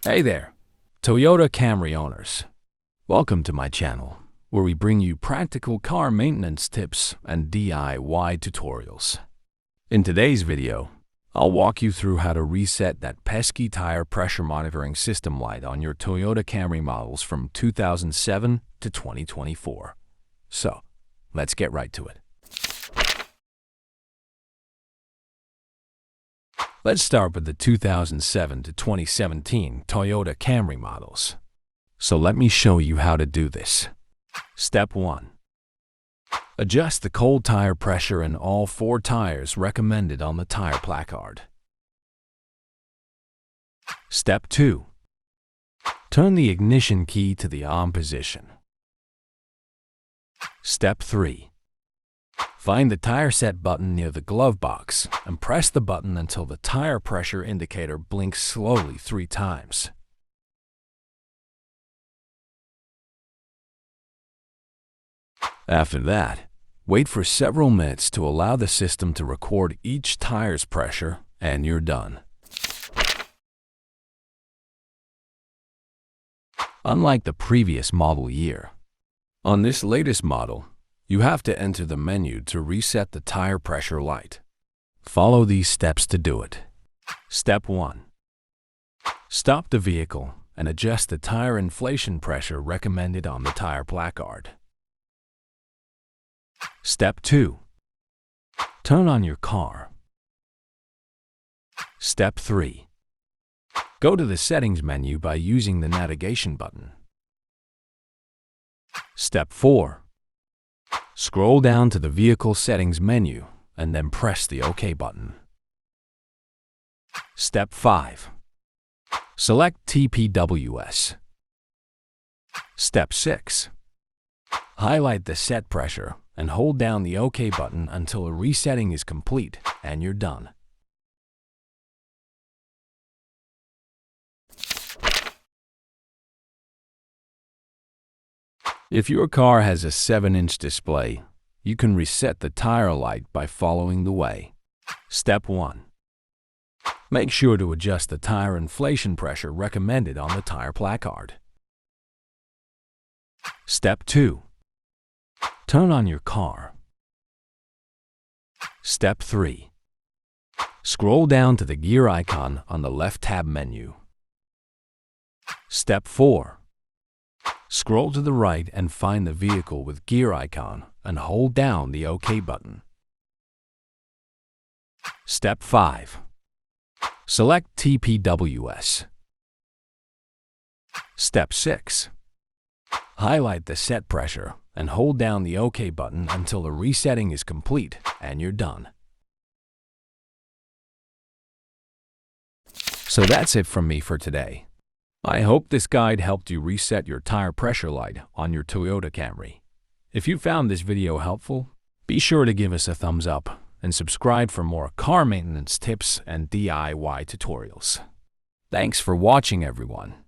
Hey there, Toyota Camry owners. Welcome to my channel, where we bring you practical car maintenance tips and DIY tutorials. In today's video, I'll walk you through how to reset that pesky tire pressure monitoring system light on your Toyota Camry models from 2007 to 2024. So, let's get right to it. Let's start with the 2007 to 2017 Toyota Camry models. So let me show you how to do this. Step 1. Adjust the cold tire pressure in all 4 tires recommended on the tire placard. Step 2. Turn the ignition key to the on position. Step 3. Find the tire set button near the glove box and press the button until the tire pressure indicator blinks slowly 3 times. After that, wait for several minutes to allow the system to record each tire's pressure, and you're done. Unlike the previous model year, on this latest model, you have to enter the menu to reset the tire pressure light. Follow these steps to do it. Step 1. Stop the vehicle and adjust the tire inflation pressure recommended on the tire placard. Step 2. Turn on your car. Step 3. Go to the settings menu by using the navigation button. Step 4. Scroll down to the vehicle settings menu and then press the OK button. Step 5. Select TPWS. Step 6. Highlight the set pressure and hold down the OK button until a resetting is complete, and you're done. If your car has a 7-inch display, you can reset the tire light by following the way. Step 1. Make sure to adjust the tire inflation pressure recommended on the tire placard. Step 2. Turn on your car. Step 3. Scroll down to the gear icon on the left tab menu. Step 4. Scroll to the right and find the vehicle with gear icon and hold down the OK button. Step 5. Select TPWS. Step 6. Highlight the set pressure and hold down the OK button until the resetting is complete, and you're done. So that's it from me for today. I hope this guide helped you reset your tire pressure light on your Toyota Camry. If you found this video helpful, be sure to give us a thumbs up and subscribe for more car maintenance tips and DIY tutorials. Thanks for watching, everyone.